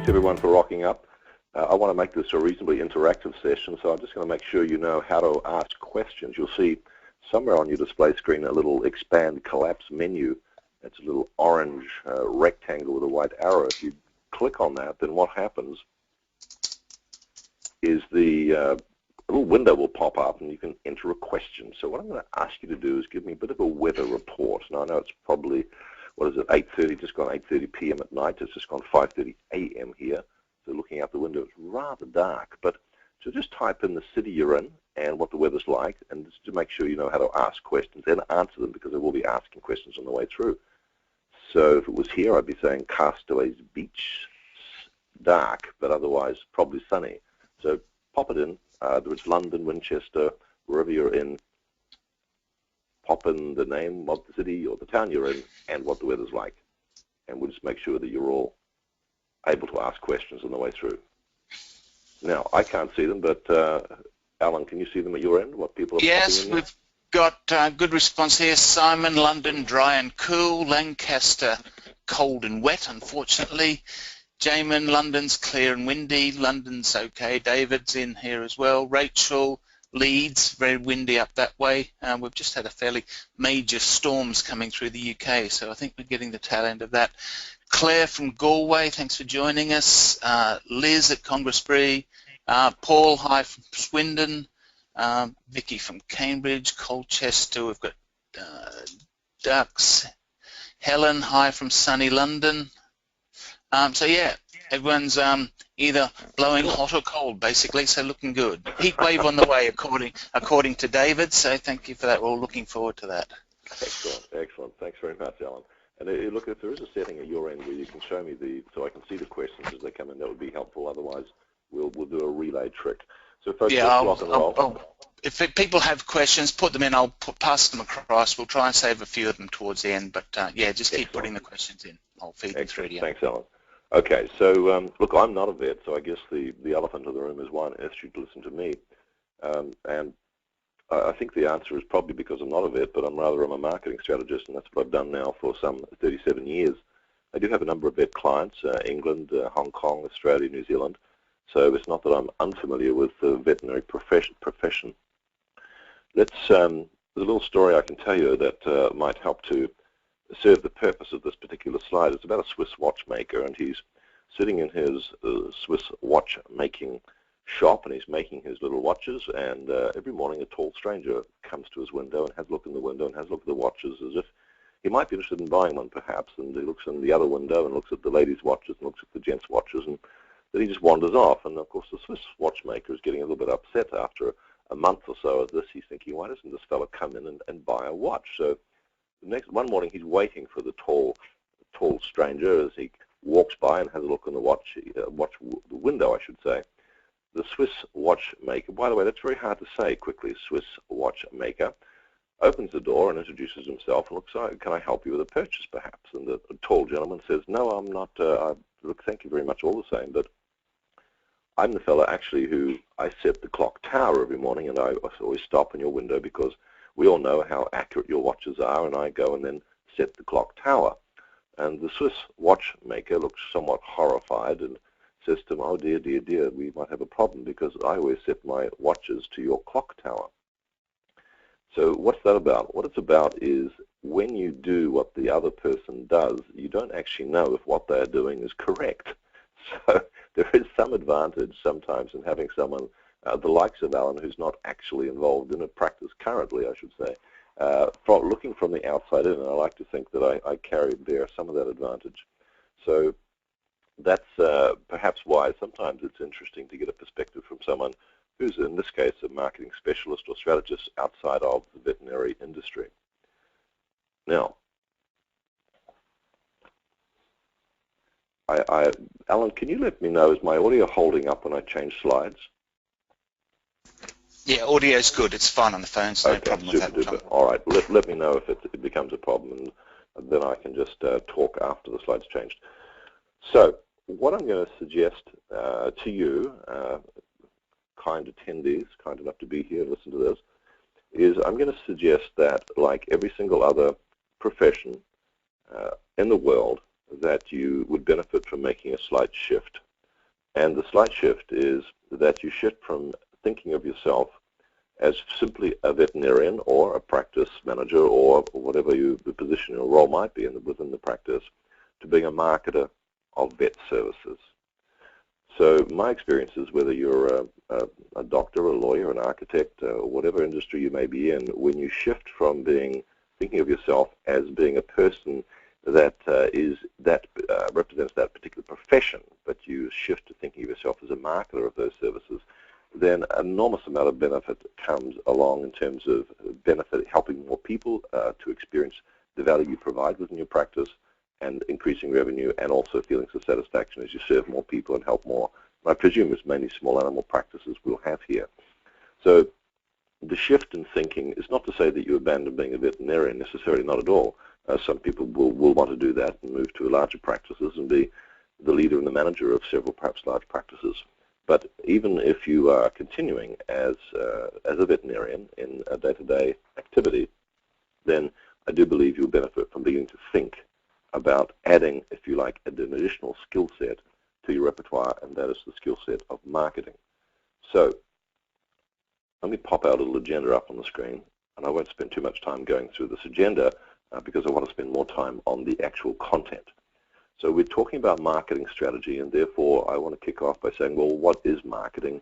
Thanks everyone for rocking up. I want to make this a reasonably interactive session, so I'm just going to make sure you know how to ask questions. You'll see somewhere on your display screen a little expand collapse menu. It's a little orange rectangle with a white arrow. If you click on that, then what happens is the little window will pop up and you can enter a question. So what I'm going to ask you to do is give me a bit of a weather report. Now I know it's probably, what is it, 8:30, just gone 8:30 p.m. at night. It's just gone 5:30 a.m. here. So looking out the window, it's rather dark. But so just type in the city you're in and what the weather's like, and just to make sure you know how to ask questions and answer them, because I will be asking questions on the way through. So if it was here, I'd be saying Castaways Beach, dark, but otherwise probably sunny. So pop it in, whether it's London, Winchester, wherever you're in, pop in the name of the city or the town you're in and what the weather's like. And we'll just make sure that you're all able to ask questions on the way through. Now, I can't see them, but Alan, can you see them at your end, what people are Yes, popping in? we've got good response here. Simon, London, dry and cool. Lancaster, cold and wet, unfortunately. Jamin, London's clear and windy. London's okay. David's in here as well. Rachel, Leeds, very windy up that way. We've just had a fairly major storms coming through the UK, so I think we're getting the tail end of that. Claire from Galway, thanks for joining us. Liz at Congressbury. Paul, hi from Swindon. Vicky from Cambridge. Colchester, we've got Ducks. Helen, hi from sunny London. So yeah, everyone's either blowing hot or cold, basically, so looking good. Heat wave on the way, according to David, so thank you for that. We're all looking forward to that. Excellent, excellent. Thanks very much, Alan. And look, if there is a setting at your end where you can show me so I can see the questions as they come in, that would be helpful. Otherwise, we'll do a relay trick. So folks, yeah, rock and roll. If people have questions, put them in. I'll pass them across. We'll try and save a few of them towards the end. But yeah, just keep putting the questions in. I'll feed them through to you. Thanks, Alan. Okay, so look, I'm not a vet, so I guess the elephant in the room is one, is you to listen to me. And I think the answer is probably because I'm not a vet, but I'm a marketing strategist, and that's what I've done now for some 37 years. I do have a number of vet clients, England, Hong Kong, Australia, New Zealand, so it's not that I'm unfamiliar with the veterinary profession. There's a little story I can tell you that might help to serve the purpose of this particular slide. It's about a Swiss watchmaker, and he's sitting in his Swiss watchmaking shop, and he's making his little watches, and every morning a tall stranger comes to his window and has a look in the window and has a look at the watches as if he might be interested in buying one perhaps, and he looks in the other window and looks at the ladies' watches and looks at the gents' watches, and then he just wanders off. And of course the Swiss watchmaker is getting a little bit upset after a month or so of this. He's thinking, why doesn't this fellow come in and buy a watch? So one morning he's waiting for the tall stranger as he walks by and has a look in the the window, I should say. The Swiss watchmaker, by the way, that's very hard to say quickly, Swiss watchmaker, opens the door and introduces himself and looks, can I help you with a purchase perhaps? And the tall gentleman says, no, I'm not, look, thank you very much all the same, but I'm the fellow actually who I set the clock tower every morning, and I always stop in your window because we all know how accurate your watches are, and I go and then set the clock tower. And the Swiss watchmaker looks somewhat horrified and says to him, oh dear, dear, dear, we might have a problem because I always set my watches to your clock tower. So what's that about? What it's about is when you do what the other person does, you don't actually know if what they're doing is correct. So there is some advantage sometimes in having someone, the likes of Alan, who's not actually involved in a practice currently, I should say, looking from the outside in, and I like to think that I carry there some of that advantage. So that's perhaps why sometimes it's interesting to get a perspective from someone who's, in this case, a marketing specialist or strategist outside of the veterinary industry. Now, Alan, can you let me know, is my audio holding up when I change slides? Yeah, audio's good. It's fine on the phone, so no problem with that. Duper. All right, let me know if it becomes a problem, and then I can just talk after the slides changed. So what I'm going to suggest to you, kind attendees, kind enough to be here and listen to this, is I'm going to suggest that, like every single other profession in the world, that you would benefit from making a slight shift. And the slight shift is that you shift from thinking of yourself as simply a veterinarian or a practice manager or whatever the position or role might be within the practice, to being a marketer of vet services. So my experience is, whether you're a doctor, a lawyer, an architect, or whatever industry you may be in, when you shift from thinking of yourself as being a person that represents that particular profession, but you shift to thinking of yourself as a marketer of those services, then an enormous amount of benefit comes along in terms of helping more people to experience the value you provide within your practice, and increasing revenue, and also feelings of satisfaction as you serve more people and help more. And I presume it's mainly small animal practices we'll have here. So the shift in thinking is not to say that you abandon being a veterinarian, necessarily, not at all. Some people will want to do that and move to larger practices and be the leader and the manager of several, perhaps, large practices. But even if you are continuing as a veterinarian in a day-to-day activity, then I do believe you'll benefit from beginning to think about adding, if you like, an additional skill set to your repertoire, and that is the skill set of marketing. So let me pop out a little agenda up on the screen, and I won't spend too much time going through this agenda because I want to spend more time on the actual content. So we're talking about marketing strategy, and therefore I want to kick off by saying, well, what is marketing?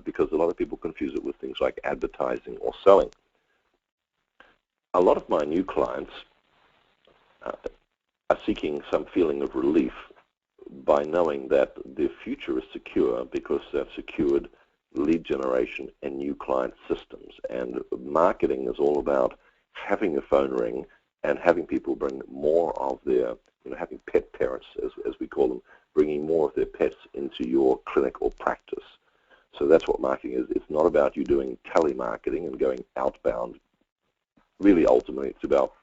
Because a lot of people confuse it with things like advertising or selling. A lot of my new clients are seeking some feeling of relief by knowing that their future is secure because they've secured lead generation and new client systems. And marketing is all about having your phone ring and having people bring more of their, having pet parents, as we call them, bringing more of their pets into your clinic or practice. So that's what marketing is. It's not about you doing telemarketing and going outbound. Really, ultimately, it's about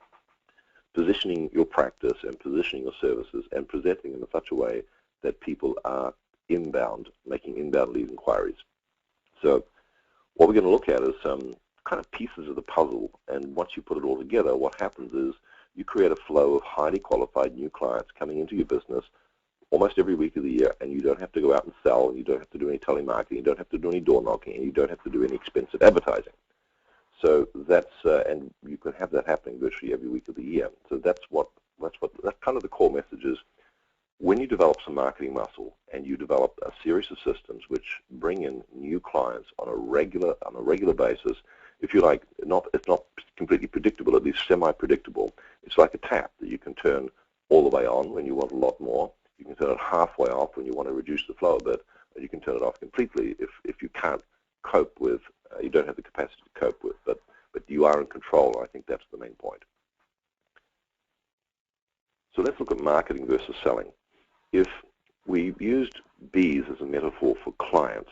positioning your practice and positioning your services and presenting them in such a way that people are inbound, making inbound lead inquiries. So what we're going to look at is some kind of pieces of the puzzle, and once you put it all together, what happens is you create a flow of highly qualified new clients coming into your business almost every week of the year, and you don't have to go out and sell, and you don't have to do any telemarketing, you don't have to do any door knocking, and you don't have to do any expensive advertising. So that's and you can have that happening virtually every week of the year. So that's kind of the core message is, when you develop some marketing muscle and you develop a series of systems which bring in new clients on a regular basis, if you like, it's not completely predictable, at least semi-predictable. It's like a tap that you can turn all the way on when you want a lot more. You can turn it halfway off when you want to reduce the flow a bit, and you can turn it off completely if you can't cope with, you don't have the capacity to cope with, but you are in control. I think that's the main point. So let's look at marketing versus selling. If we used bees as a metaphor for clients,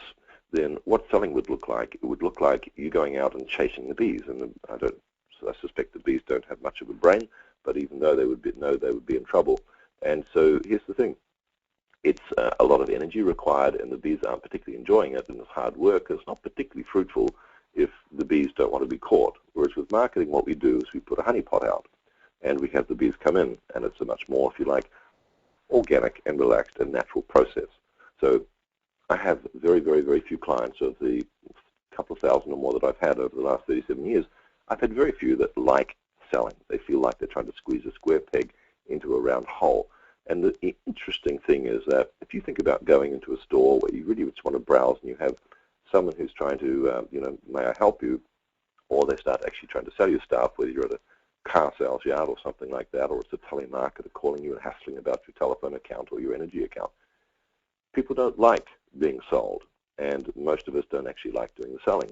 then what selling would look like, it would look like you going out and chasing the bees. And I suspect the bees don't have much of a brain, but even though they would be in trouble. And so here's the thing. It's a lot of energy required, and the bees aren't particularly enjoying it, and it's hard work. It's not particularly fruitful if the bees don't want to be caught. Whereas with marketing, what we do is we put a honey pot out, and we have the bees come in, and it's a much more, if you like, organic and relaxed and natural process. So I have very, very, very few clients. Of the couple of thousand or more that I've had over the last 37 years, I've had very few that like selling. They feel like they're trying to squeeze a square peg into a round hole. And the interesting thing is that if you think about going into a store where you really just want to browse and you have someone who's trying to, may I help you, or they start actually trying to sell you stuff, whether you're at a car sales yard or something like that, or it's a telemarketer calling you and hassling about your telephone account or your energy account. People don't like being sold, and most of us don't actually like doing the selling.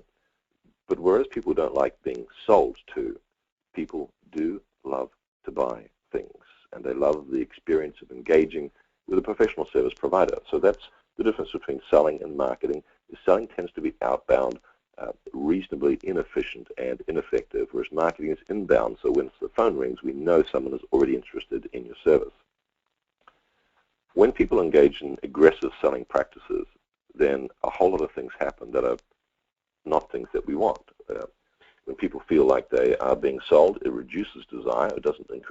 But whereas people don't like being sold to, people do love to buy things, and they love the experience of engaging with a professional service provider. So that's the difference between selling and marketing. Selling tends to be outbound, reasonably inefficient and ineffective, whereas marketing is inbound. So when the phone rings, we know someone is already interested in your service. When people engage in aggressive selling practices, then a whole lot of things happen that are not things that we want. When people feel like they are being sold, it reduces desire, it doesn't increase